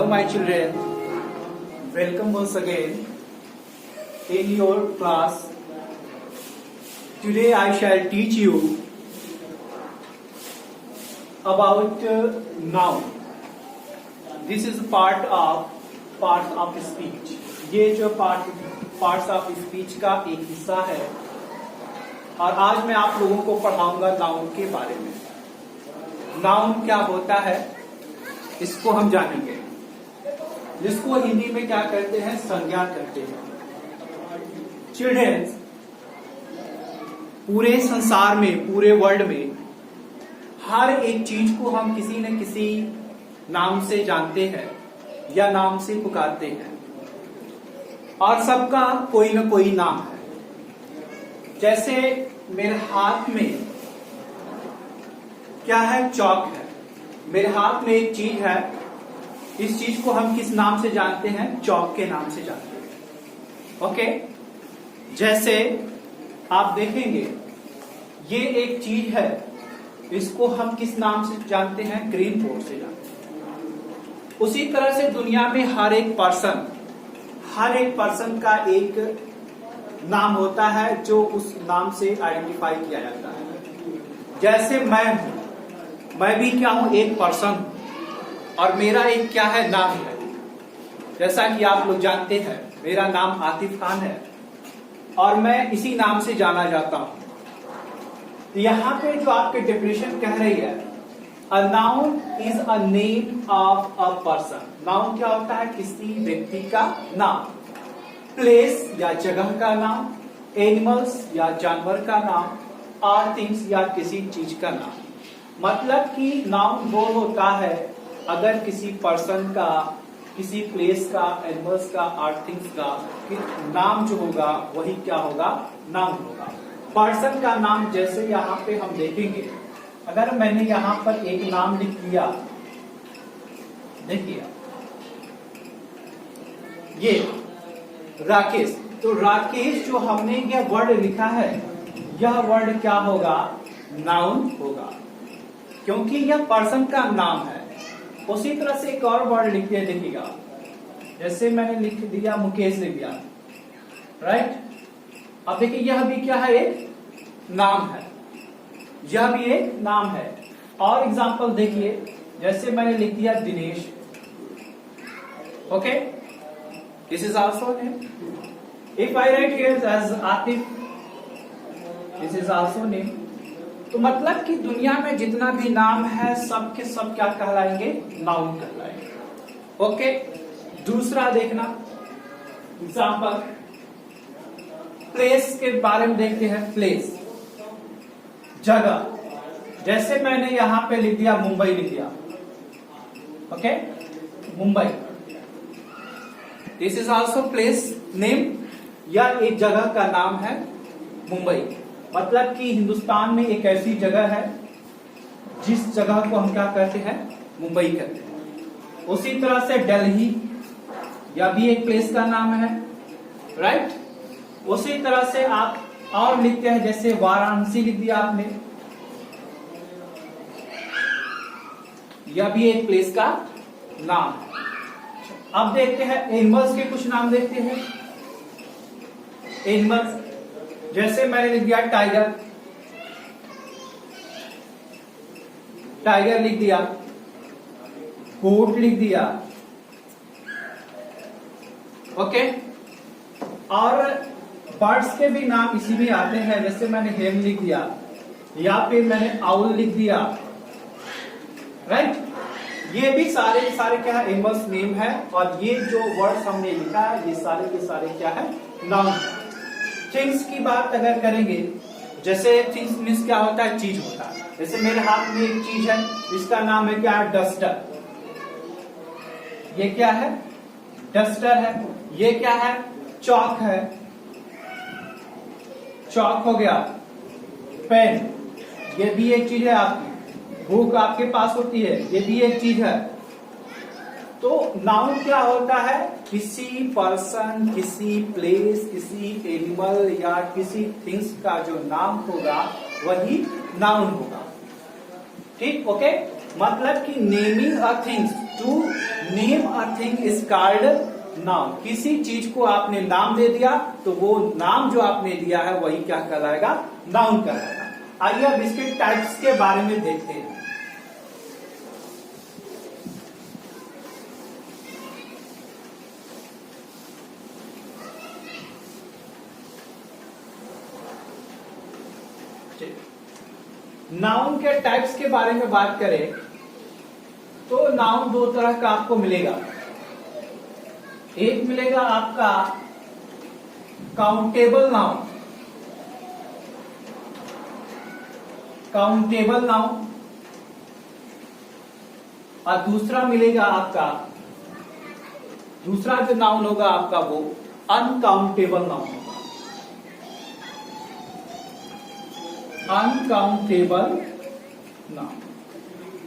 Hello my children, welcome once again in your class. Today I shall teach you about noun. This is part of speech. ये जो parts of speech का एक हिस्सा है और आज मैं आप लोगों को पढ़ाऊंगा नाउन के बारे में. नाउन क्या होता है इसको हम जानेंगे, जिसको हिंदी में क्या कहते हैं, संज्ञा कहते हैं. चिल्ड्रंस, पूरे संसार में, पूरे वर्ल्ड में हर एक चीज को हम किसी न किसी नाम से जानते हैं या नाम से पुकारते हैं और सबका कोई न कोई नाम है. जैसे मेरे हाथ में क्या है, चौक है. मेरे हाथ में एक चीज है, इस चीज को हम किस नाम से जानते हैं, चौक के नाम से जानते हैं. ओके, जैसे आप देखेंगे ये एक चीज है, इसको हम किस नाम से जानते हैं, ग्रीन बोर्ड से जानते हैं. उसी तरह से दुनिया में हर एक पर्सन का एक नाम होता है जो उस नाम से आइडेंटिफाई किया जाता है. जैसे मैं भी क्या हूं, एक पर्सन हूं और मेरा एक क्या है, नाम है. जैसा कि आप लोग जानते हैं मेरा नाम आतिफ खान है और मैं इसी नाम से जाना जाता हूं. तो यहाँ पे जो आपके डेफिनेशन कह रही है, a noun is a name of a person. Noun क्या होता है, किसी व्यक्ति का नाम. प्लेस या जगह का नाम, एनिमल्स या जानवर का नाम, और थिंग्स या किसी चीज का नाम. मतलब कि नाउन वो होता है अगर किसी पर्सन का, किसी प्लेस का, एनिमल्स का, और थिंग्स का नाम जो होगा वही क्या होगा, नाउन होगा. पर्सन का नाम जैसे यहाँ पे हम देखेंगे, अगर मैंने यहाँ पर एक नाम लिख दिया, देखिए ये राकेश, तो राकेश जो हमने यह वर्ड लिखा है, यह वर्ड क्या होगा, नाउन होगा, क्योंकि यह पर्सन का नाम है. उसी तरह से एक और वर्ड लिख दिया, देखिएगा जैसे मैंने लिख दिया मुकेश, लिख दिया, राइट. अब देखिए यह भी क्या है, एक नाम है, यह भी एक नाम है. और एग्जांपल देखिए, जैसे मैंने लिख दिया Dinesh. Okay, this is also name. If I write here as Atif, this is also name. तो मतलब कि दुनिया में जितना भी नाम है सब के सब क्या कहलाएंगे, नाउन कहलाएंगे. ओके, दूसरा देखना एग्जांपल, प्लेस के बारे में देखते हैं. प्लेस जगह, जैसे मैंने यहां पे लिख दिया मुंबई, लिख दिया. Okay, Mumbai, this is also place name, या एक जगह का नाम है मुंबई. मतलब कि हिंदुस्तान में एक ऐसी जगह है जिस जगह को हम क्या कहते हैं, मुंबई कहते हैं. उसी तरह से दिल्ली, यह भी एक प्लेस का नाम है, राइट. उसी तरह से आप और लिखते हैं, जैसे वाराणसी लिख दिया आपने, यह भी एक प्लेस का नाम है. अब देखते हैं एनिमल्स के कुछ नाम देखते हैं. एनिमल्स, जैसे मैंने लिख दिया टाइगर, टाइगर लिख दिया, गोट लिख दिया. ओके, और बर्ड्स के भी नाम इसी में आते हैं, जैसे मैंने हेन लिख दिया या फिर मैंने आउल लिख दिया, राइट. ये भी सारे के सारे क्या है, एनिमल्स नेम है. और ये जो वर्ड्स हमने लिखा है ये सारे के सारे क्या है, नाउन है. थिंग्स की बात अगर करेंगे, जैसे थिंग्स मीन्स क्या होता है, चीज होता है. जैसे मेरे हाथ में एक चीज है, इसका नाम है क्या है, डस्टर. ये क्या है, डस्टर है. ये क्या है, चौक है, चौक हो गया. पेन, ये भी एक चीज है आपकी. बुक आपके पास होती है, ये भी एक चीज है. तो नाउन क्या होता है, किसी पर्सन, किसी प्लेस, किसी एनिमल या किसी थिंग्स का जो नाम होगा वही नाउन होगा. ठीक, ओके. मतलब कि naming a things, to name a thing is called noun. किसी चीज को आपने नाम दे दिया तो वो नाम जो आपने दिया है वही क्या कहलाएगा, नाउन कहलाएगा। आइए अब इसके टाइप्स के बारे में देखते हैं। नाउन के टाइप्स के बारे में बात करें तो नाउन दो तरह का आपको मिलेगा। एक मिलेगा आपका काउंटेबल नाउन, काउंटेबल नाउन, और दूसरा मिलेगा आपका, दूसरा जो नाउन होगा आपका वो अनकाउंटेबल नाउन होगा। Uncountable noun.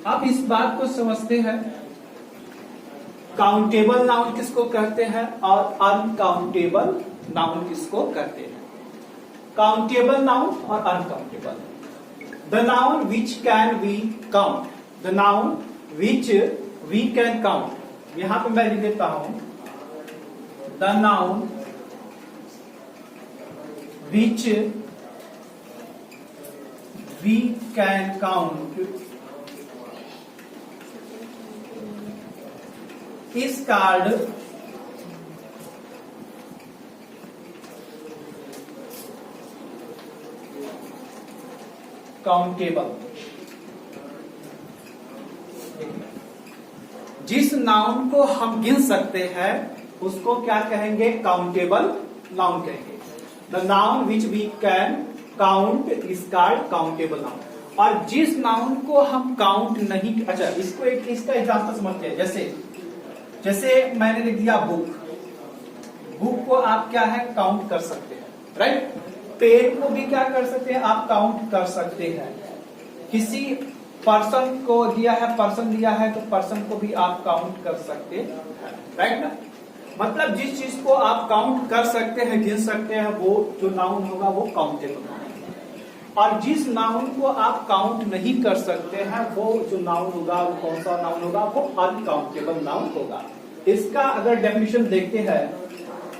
अब इस बात को समझते हैं, काउंटेबल नाउन किसको कहते हैं और अनकाउंटेबल नाउन किसको कहते हैं। काउंटेबल नाउन और uncountable. The noun which can we count, the noun which we can count. यहां पे मैं लिख देता हूं, the noun which we can count is called countable. जिस नाउन को हम गिन सकते हैं उसको क्या कहेंगे, काउंटेबल नाउन कहेंगे। The noun which we can count is called countable noun. और जिस नाउन को हम काउंट नहीं, अच्छा इसको एक इसका एग्जांपल समझते हैं। जैसे मैंने लिख दिया बुक, बुक को आप क्या है काउंट कर सकते हैं, राइट। पेन को भी क्या कर सकते हैं, आप काउंट कर सकते हैं। किसी पर्सन को दिया है, पर्सन दिया है तो पर्सन को भी आप काउंट कर सकते हैं, राइट ना। मतलब जिस चीज को आप काउंट कर सकते हैं, गिन सकते हैं, वो जो नाउन होगा वो काउंटेबल नाउन। और जिस नाउन को आप काउंट नहीं कर सकते हैं वो जो नाउन होगा वो कौन सा नाउन होगा, वो अनकाउंटेबल नाउन होगा। इसका अगर डेफिनेशन देखते हैं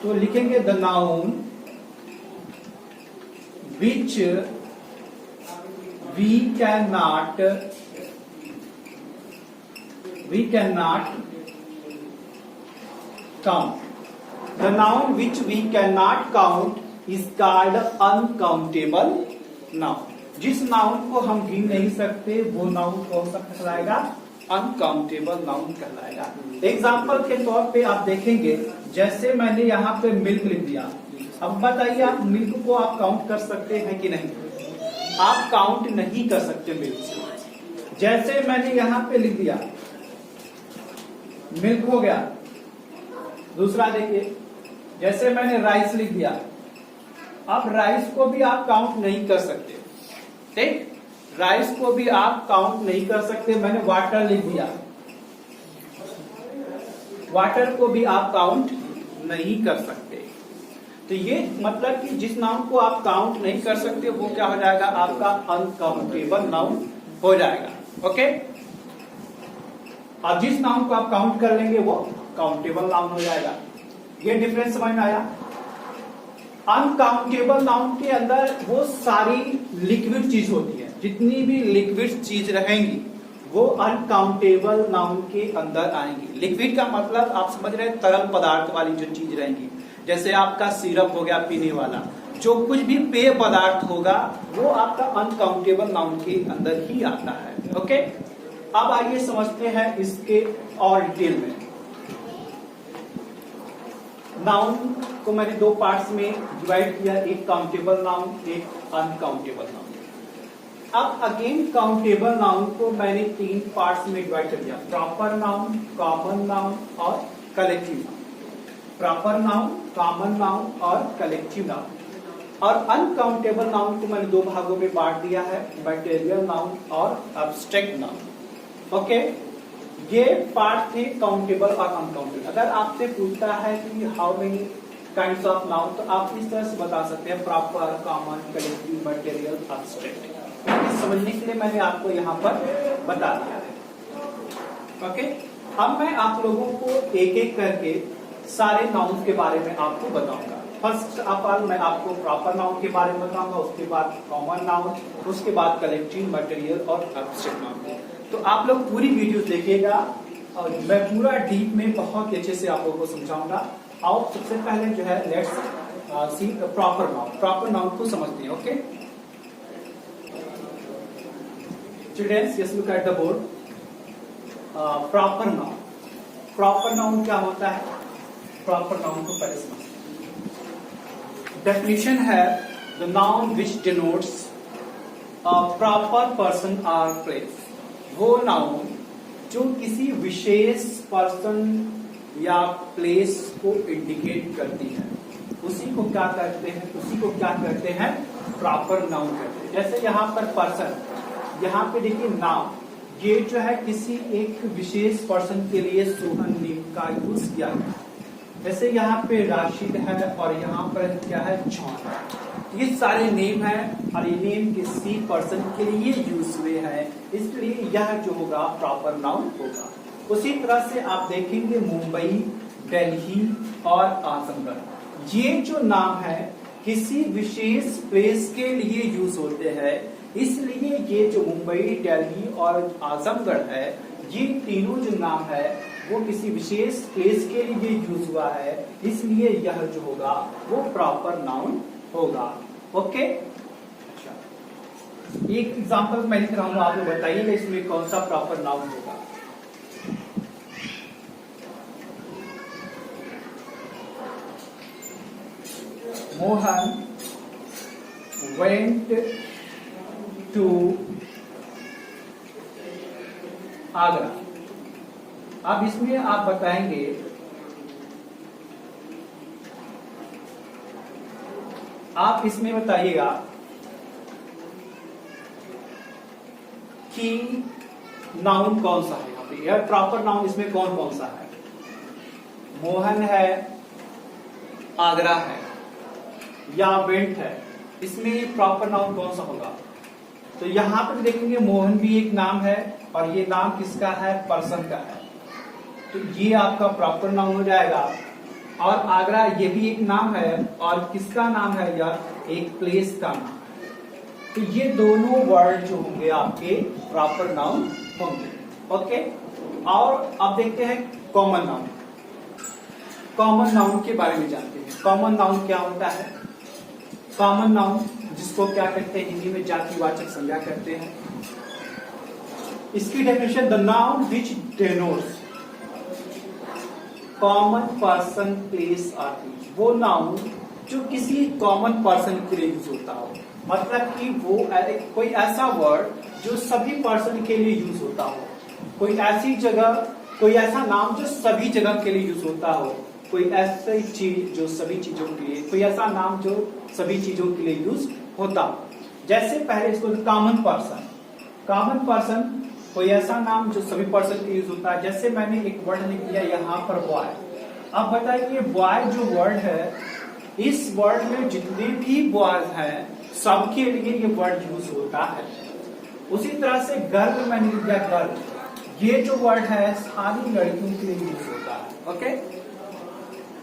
तो लिखेंगे the noun which we can not count, the noun which we can not count is called uncountable noun. जिस नाउन को हम गिन नहीं सकते वो नाउन कौन सा कहलाएगा, अनकाउंटेबल नाउन कहलाएगा। एग्जाम्पल के तौर पे आप देखेंगे, जैसे मैंने यहाँ पे मिल्क लिख दिया। अब बताइए आप मिल्क को आप काउंट कर सकते हैं कि नहीं, आप काउंट नहीं कर सकते मिल्क से। जैसे मैंने यहाँ पे लिख दिया मिल्क हो गया। दूसरा देखिए, जैसे मैंने राइस लिख दिया, अब राइस को भी आप काउंट नहीं कर सकते, ठीक। राइस को भी आप काउंट नहीं कर सकते। मैंने वाटर लिख दिया, वाटर को भी आप काउंट नहीं कर सकते। तो ये मतलब कि जिस नाउन को आप काउंट नहीं कर सकते वो क्या हो जाएगा, आपका अनकाउंटेबल नाउन हो जाएगा, ओके। और जिस नाउन को आप काउंट कर लेंगे वो काउंटेबल नाउन हो जाएगा। ये डिफरेंस समझ में आया। अनकाउंटेबल नाउन के अंदर वो सारी लिक्विड चीज होती है, जितनी भी लिक्विड चीज रहेंगी वो अनकाउंटेबल नाउन के अंदर आएंगी। लिक्विड का मतलब आप समझ रहे हैं, तरल पदार्थ वाली जो चीज रहेंगी। जैसे आपका सिरप हो गया पीने वाला, जो कुछ भी पेय पदार्थ होगा वो आपका अनकाउंटेबल नाउन के अंदर ही आता है, ओके। अब आइए समझते हैं इसके और डिटेल में। नाउन को मैंने दो पार्ट्स में डिवाइड किया, एक काउंटेबल नाउन, एक अनकाउंटेबल नाउन। अब अगेन काउंटेबल नाउन को मैंने तीन पार्ट्स में डिवाइड कर दिया, प्रॉपर नाउन, कॉमन नाउन और collective noun. Proper noun, common noun और कलेक्टिव नाउन। और अनकाउंटेबल नाउन को मैंने दो भागों में बांट दिया है, मटेरियल नाउन और एब्स्ट्रैक्ट नाउन, ओके। ये पार्ट थे काउंटेबल और अनकाउंटेबल। अगर आपसे पूछता है कि how many kinds of noun, तो आप इस तरह से बता सकते हैं, proper, common, collective, material, abstract. समझने के लिए मैंने आपको यहाँ पर बता दिया है। ओके, अब मैं आप लोगों को एक एक करके सारे नाउन के बारे में आपको बताऊंगा। फर्स्ट ऑफ ऑल मैं आपको प्रॉपर नाउन के बारे में बताऊंगा, उसके बाद कॉमन नाउन, उसके बाद कलेक्टिव, मटेरियल और एब्स्ट्रैक्ट नाउन। तो आप लोग पूरी वीडियो देखिएगा और मैं पूरा डीप में बहुत अच्छे से आप लोगों को समझाऊंगा। और सबसे पहले जो है let's see proper noun. Proper noun को समझते हैं। Okay students, yes look at the board. Proper noun, proper noun क्या होता है? प्रॉपर नाउन को पहले समझते हैं। डेफिनेशन है the noun which denotes a proper person और प्लेस। वो नाउन जो किसी विशेष पर्सन या प्लेस को इंडिकेट करती है, उसी को क्या कहते हैं? उसी को क्या कहते हैं? प्रॉपर नाउन कहते हैं। जैसे यहाँ पर पर्सन, यहाँ पे देखिए नाम, ये जो है किसी एक विशेष पर्सन के लिए सोहन नेम का यूज किया गया। जैसे यहाँ पे राशिद है और यहाँ पर क्या है? जॉन। ये सारे नेम है और ये नेम किसी पर्सन के लिए यूज हुए हैं, इसलिए यह जो होगा प्रॉपर नाउन होगा। उसी तरह से आप देखेंगे मुंबई, दिल्ली और आजमगढ़, ये जो नाम है किसी विशेष प्लेस के लिए यूज होते हैं, इसलिए ये जो मुंबई, दिल्ली और आजमगढ़ है, ये तीनों जो नाम है वो किसी विशेष प्लेस के लिए यूज हुआ है, इसलिए यह जो होगा वो प्रॉपर नाउन होगा। ओके, अच्छा एक एग्जांपल मैं लिख रहा हूं, आप लोग बताइएगा इसमें कौन सा प्रॉपर नाउन होगा। Mohan went to Agra. अब इसमें आप बताएंगे आप इसमें बताइएगा कि नाउन कौन सा है यहाँ पे, यह प्रॉपर नाउन इसमें कौन कौन सा है? मोहन है, आगरा है या वेंट है, इसमें प्रॉपर नाउन कौन सा होगा? तो यहाँ पर देखेंगे मोहन भी एक नाम है और ये नाम किसका है? पर्सन का है, तो ये आपका प्रॉपर नाउन हो जाएगा। और आगरा ये भी एक नाम है और किसका नाम है? यह एक प्लेस का नाम है। तो ये दोनों वर्ड जो होंगे आपके प्रॉपर नाउन होंगे। ओके, और अब देखते हैं कॉमन नाउन। कॉमन नाउन के बारे में जानते हैं। कॉमन नाउन क्या होता है? कॉमन नाउन जिसको क्या कहते हैं? हिंदी में जातिवाचक संज्ञा कहते हैं। इसकी definition the noun which denotes common person, place और चीज। वो नाउन जो किसी कॉमन पर्सन के लिए यूज होता हो, मतलब कि वो कोई ऐसा वर्ड जो सभी पर्सन के लिए यूज होता हो, कोई ऐसी जगह, कोई ऐसा नाम जो सभी जगह के लिए यूज होता हो, कोई ऐसी चीज जो सभी चीजों के लिए, कोई ऐसा नाम जो सभी चीजों के लिए यूज होता हो। जैसे पहले इसको कॉमन पर्सन, कॉमन पर्सन कोई ऐसा नाम जो सभी पर्सन के यूज होता है। जैसे मैंने एक वर्ड लिख दिया यहाँ पर बॉय। अब बताइए बॉय जो वर्ड है, इस वर्ड में जितने भी बॉयज हैं सबके लिए ये वर्ड यूज होता है। उसी तरह से गर्ल मैंने लिख दिया गर्ल, ये जो वर्ड है सारी लड़कियों के लिए यूज होता है। ओके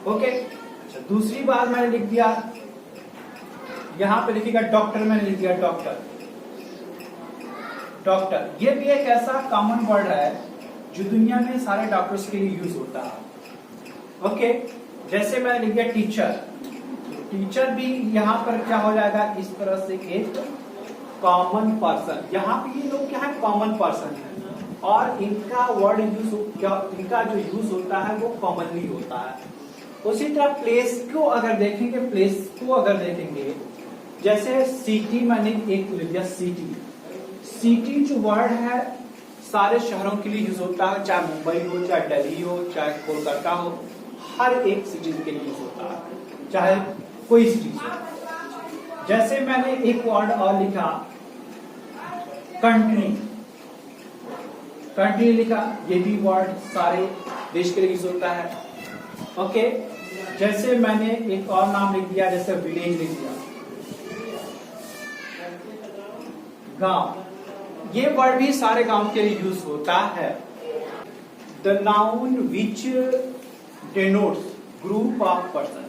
ओके, अच्छा दूसरी बात मैंने लिख दिया, यहाँ पे लिखिएगा डॉक्टर, मैंने लिख दिया डॉक्टर। डॉक्टर ये भी एक ऐसा कॉमन वर्ड है जो दुनिया में सारे डॉक्टर्स के लिए यूज होता है। ओके, जैसे मैंने लिख दिया टीचर, टीचर भी यहाँ पर क्या हो जाएगा? इस तरह से एक कॉमन पर्सन। यहाँ पे ये लोग क्या है? कॉमन पर्सन है और इनका वर्ड यूज, इनका जो यूज होता है वो कॉमनली होता है। उसी तरह प्लेस को अगर देखेंगे, प्लेस को अगर देखेंगे, जैसे सिटी मैंने एक लिख दिया सिटी। सिटी जो वर्ड है सारे शहरों के लिए यूज होता है, चाहे मुंबई हो, चाहे दिल्ली हो, चाहे कोलकाता हो, हर एक सिटी के लिए यूज होता है, चाहे कोई सिटी हो। जैसे मैंने एक वर्ड और लिखा कंट्री, कंट्री लिखा, ये भी वर्ड सारे देश के लिए यूज होता है। ओके, जैसे मैंने एक और नाम लिख दिया, जैसे विलेज लिख दिया, गांव, ये वर्ड भी सारे गांव के लिए यूज होता है। The noun which denotes group of person,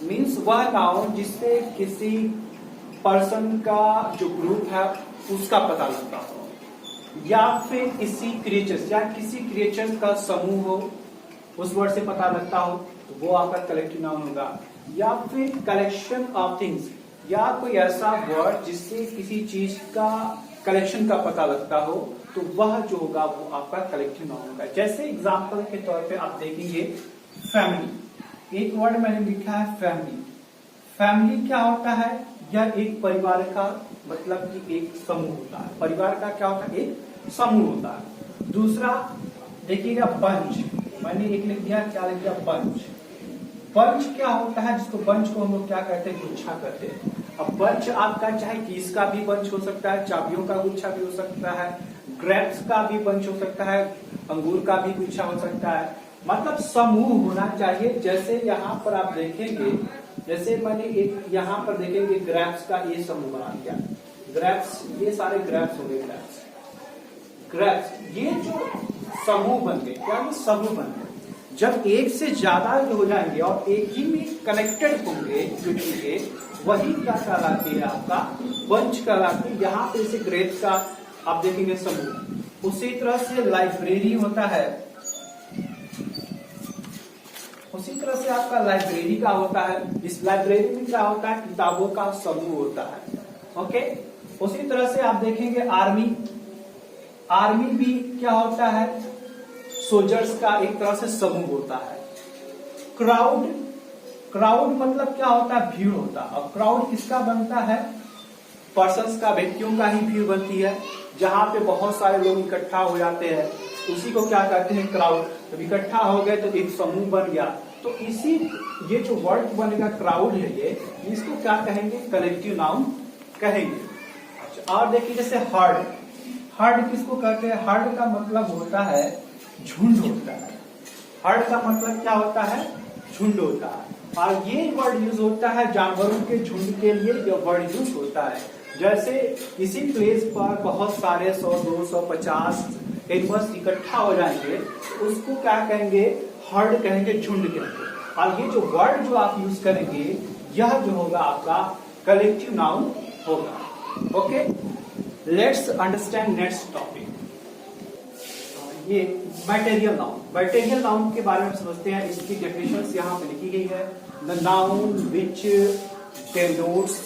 means वह नाउन जिससे किसी पर्सन का जो ग्रुप है उसका पता लगता हो, या फिर किसी क्रिएचर्स या किसी क्रिएचर्स का समूह हो उस वर्ड से पता लगता हो तो वो आपका कलेक्टिव नाउन होगा, या फिर कलेक्शन ऑफ थिंग्स या कोई ऐसा वर्ड जिससे किसी चीज का कलेक्शन का पता लगता हो तो वह जो होगा वो आपका कलेक्टिव नाउन होगा। जैसे एग्जांपल के तौर पे आप देखेंगे फैमिली, एक वर्ड मैंने लिखा है फैमिली। फैमिली क्या होता है? यह एक परिवार का मतलब कि एक समूह होता है। परिवार का क्या होता है? एक समूह होता है। दूसरा देखिएगा बंच, मैंने एक लिख दिया, क्या लिख दिया? बंच। बंच क्या होता है? जिसको बंच को हम लोग क्या कहते हैं? गुच्छा कहते हैं। अब बंच आपका चाहे कीस का भी बंच हो सकता है, चाबियों का गुच्छा भी हो सकता है, ग्रेप्स का भी बंच हो सकता है, अंगूर का भी गुच्छा हो सकता है, मतलब समूह होना चाहिए। जैसे यहाँ पर आप देखेंगे, जैसे मैंने एक यहाँ पर देखेंगे ग्रेप्स का ये समूह बना दिया, ग्रेप्स, ये सारे ग्रेप्स हो गए, ग्रेप्स ये जो समूह बन गए, क्या ये समूह बन गए। जब एक से ज्यादा जो हो जाएंगे और एक ही में कनेक्टेड होंगे जुटेंगे, वही क्या कहलाती है? आपका बंच कहलाती है। यहाँ पे इसे ग्रेप्स का आप देखेंगे समूह। उसी तरह से लाइब्रेरी होता है, उसी तरह से आपका लाइब्रेरी का होता है। इस लाइब्रेरी में क्या होता है? किताबों का समूह होता है। ओके, उसी तरह से आप देखेंगे आर्मी, आर्मी भी क्या होता है? सोल्जर्स का एक तरह से समूह होता है। क्राउड, क्राउड मतलब क्या होता है? भीड़ होता है। और क्राउड किसका बनता है? पर्सन्स का, व्यक्तियों का ही भीड़ बनती है। जहां पे बहुत सारे लोग इकट्ठा हो जाते हैं उसी को क्या कहते हैं? क्राउड। जब इकट्ठा हो गए तो एक समूह बन गया, तो इसी ये जो वर्ड बनेगा क्राउड है, ये इसको क्या कहेंगे? कलेक्टिव नाउन कहेंगे। अच्छा, और देखिए जैसे हर्ड, हर्ड किसको कहते हैं? हर्ड का मतलब होता है झुंड होता है। हर्ड का मतलब क्या होता है? झुंड होता है। और ये वर्ड यूज होता है जानवरों के झुंड के लिए, यह वर्ड यूज होता है। जैसे किसी प्लेस पर बहुत सारे 100, 200, 50 एनिमल्स इकट्ठा हो जाएंगे, उसको क्या कहेंगे? हर्ड कहेंगे, झुंड कहेंगे। और ये जो वर्ड जो आप यूज करेंगे, यह जो होगा आपका कलेक्टिव नाउन होगा। Okay, let's understand next topic, ये मटेरियल नाउन। मटेरियल नाउन के बारे में समझते हैं। इसकी डेफिनेशन यहाँ पे लिखी गई है। The noun which denotes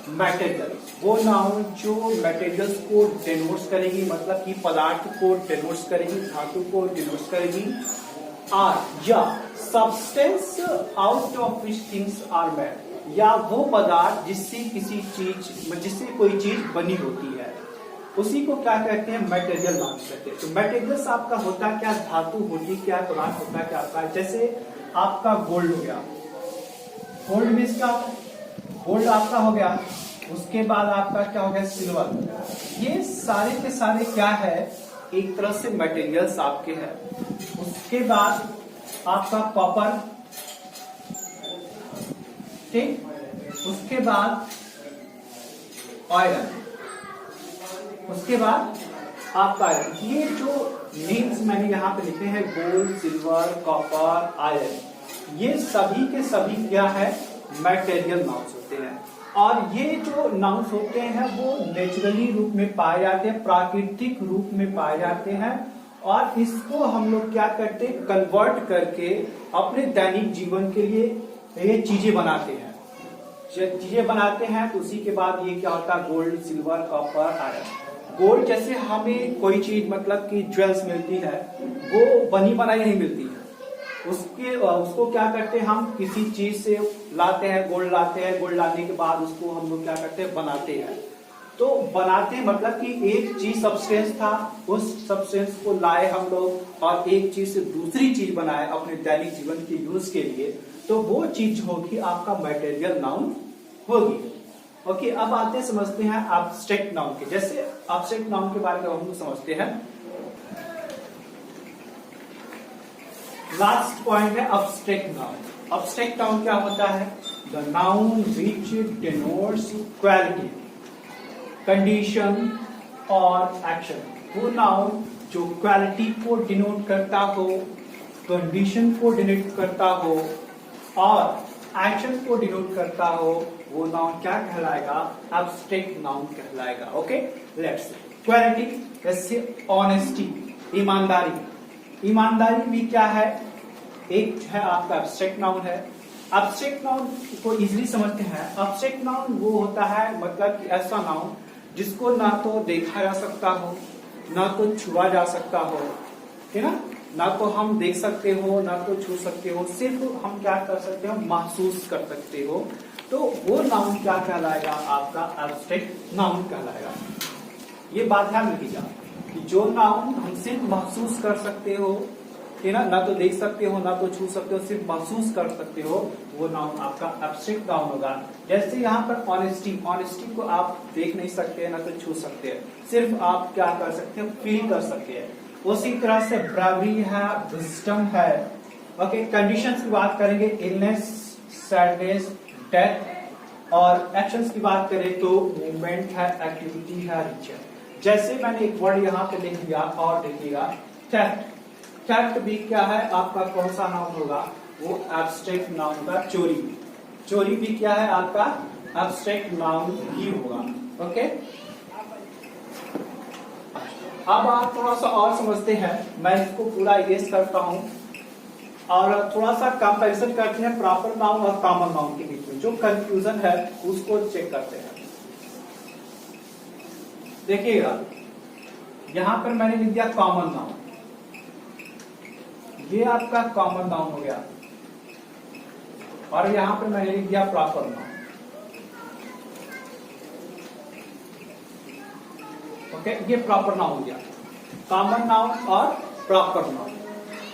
material, वो नाउन जो मटेरियल्स को डेनोट्स करेगी, मतलब कि पदार्थ को डेनोट्स करेगी, धातु को डेनोट्स करेगी। आर या substance out of which things are made, या वो पदार्थ जिससे किसी चीज, जिससे कोई चीज बनी होती है, उसी को क्या कहते हैं? मटेरियल नाउन कहते हैं। तो मटेरियल्स आपका होता क्या? धातु होती क्या? पदार्थ होता क्या आपका? जैसे आपका गोल्ड हो गया, गोल्ड मीन्स क्या? गोल्ड आपका हो गया। उसके बाद आपका क्या हो गया? सिल्वर। ये सारे के सारे क्या है? एक तरह से मटेरियल्स आपके हैं। उसके बाद आपका कॉपर, ठीक, उसके बाद आयरन, उसके बाद आपका आयरन। ये जो नेम्स मैंने यहाँ पे लिखे हैं, गोल्ड, सिल्वर, कॉपर, आयरन, ये सभी के सभी क्या है? मटेरियल नाउन्स होते हैं। और ये जो नाउन्स होते हैं वो नेचुरली रूप में पाए जाते हैं, प्राकृतिक रूप में पाए जाते हैं। और इसको हम लोग क्या करते हैं? कन्वर्ट करके अपने दैनिक जीवन के लिए ये चीजें बनाते हैं। चीजें बनाते हैं तो उसी के बाद ये क्या होता है? Gold, silver, copper, iron. Gold जैसे हमें कोई चीज मतलब कि ज्वेल्स मिलती है, वो बनी बनाई नहीं मिलती है। उसको क्या करते हैं? हम किसी चीज से लाते हैं, गोल्ड लाते हैं। गोल्ड लाने के बाद उसको हम लोग क्या करते हैं? बनाते हैं। तो बनाते हैं मतलब कि एक चीज सब्सटेंस था, उस सब्सटेंस को लाए हम लोग और एक चीज से दूसरी चीज बनाए अपने दैनिक जीवन के यूज के लिए, तो वो चीज होगी आपका मटेरियल नाउन होगी। ओके, अब आते हैं समझते हैं एब्स्ट्रैक्ट नाउन के। जैसे एब्स्ट्रैक्ट नाउन के बारे में हम लोग समझते हैं। लास्ट पॉइंट है एब्स्ट्रैक्ट नाउन। एब्स्ट्रैक्ट नाउन क्या होता है? The noun which denotes quality, condition और एक्शन। वो नाउन जो क्वालिटी को डिनोट करता हो, कंडीशन को डिनोट करता हो और एक्शन को डिनोट करता हो, वो नाउन क्या कहलाएगा? एब्स्ट्रैक्ट नाउन कहलाएगा। ओके, लेट्स सी क्वालिटी जैसे ऑनेस्टी, ईमानदारी। ईमानदारी भी क्या है? एक है आपका एब्स्ट्रैक्ट नाउन है। एब्स्ट्रैक्ट नाउन को इजीली समझते हैं। एब्स्ट्रैक्ट नाउन वो होता है मतलब कि ऐसा नाउन जिसको ना तो देखा जा सकता हो, ना तो छुआ जा सकता हो, है ना तो हम देख सकते हो, ना तो छू सकते हो, सिर्फ हम क्या कर सकते हो? महसूस कर सकते हो। तो वो नाउन क्या कहलाएगा? आपका एब्स्ट्रैक्ट नाउन कहलाएगा। ये बात ध्यान रखिएगा कि जो नाउन हम सिर्फ महसूस कर सकते हो, है ना तो देख सकते हो, ना तो छू सकते हो, सिर्फ महसूस कर सकते हो, वो नाउन आपका एब्स्ट्रैक्ट नाउन होगा। जैसे यहाँ पर ऑनेस्टी, ऑनेस्टी को आप देख नहीं सकते हैं, ना तो छू सकते हैं, सिर्फ आप क्या कर सकते हैं? फील कर सकते हैं। उसी तरह से ब्रावरी है, विजडम है। ओके, कंडीशंस की बात करेंगे, इलनेस, सैडनेस, डेथ। और एक्शंस की बात करें तो मूवमेंट है, एक्टिविटी है, रिचर। जैसे मैंने एक वर्ड यहाँ पे लिख दिया और देखिएगा थेफ्ट। थेफ्ट भी क्या है? आपका कौन सा नाउन होगा? वो एब्स्ट्रैक्ट नाउन का चोरी। चोरी भी क्या है? आपका एब्स्ट्रैक्ट नाउन ही होगा। ओके, अब आप थोड़ा सा और समझते हैं। मैं इसको पूरा इरेज करता हूं और थोड़ा सा कंपैरिजन करते हैं प्रॉपर नाउन और कॉमन नाउन के बीच में। जो कंफ्यूजन है उसको चेक करते हैं। देखिएगा, यहां पर मैंने लिख दिया कॉमन नाउन, ये आपका कॉमन नाउन हो गया, और यहां पर मैंने लिख दिया प्रॉपर नाउन। ओके, ये प्रॉपर नाउन हो गया, कॉमन नाउन और प्रॉपर नाउन।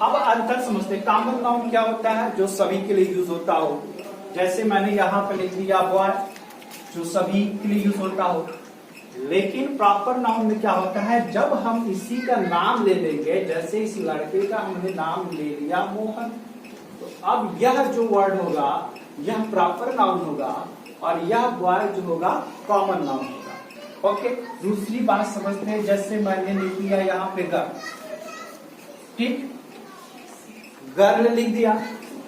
अब अंतर समझते हैं। कॉमन नाउन क्या होता है? जो सभी के लिए यूज होता हो। जैसे मैंने यहां पर लिख दिया बॉय, जो सभी के लिए यूज होता हो। लेकिन प्रॉपर नाउन में क्या होता है? जब हम इसी का नाम ले लेंगे, जैसे इस लड़के का हमने नाम ले लिया मोहन, तो अब यह जो वर्ड होगा यह प्रॉपर नाउन होगा और यह बॉय जो होगा कॉमन नाउन होगा। ओके, दूसरी बात समझते हैं। जैसे मैंने लिख दिया यहाँ पे गर्ल, ठीक, गर्ल लिख दिया।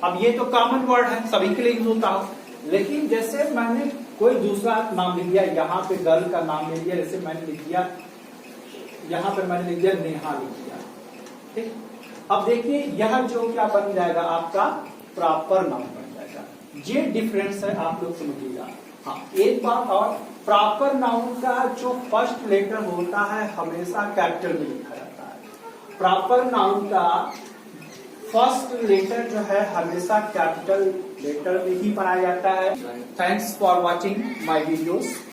अब ये तो कॉमन वर्ड है, सभी के लिए यूज होता हो। लेकिन जैसे मैंने कोई दूसरा नाम लिख दिया, यहाँ पे गर्ल का नाम ले लिया, जैसे मैंने लिख दिया, यहाँ पर मैंने लिख दिया नेहा लिख दिया, ठीक। अब देखिए यह जो क्या बन जाएगा? आपका प्रॉपर नाउन बन जाएगा। ये डिफरेंस है, आप लोग समझिएगा। हाँ, एक बात और, प्रॉपर नाउन का जो फर्स्ट लेटर होता है हमेशा कैपिटल में लिखा जाता है। प्रॉपर नाउन का फर्स्ट लेटर जो है हमेशा कैपिटल लेटर में ही पाया जाता है। Thanks for watching my videos.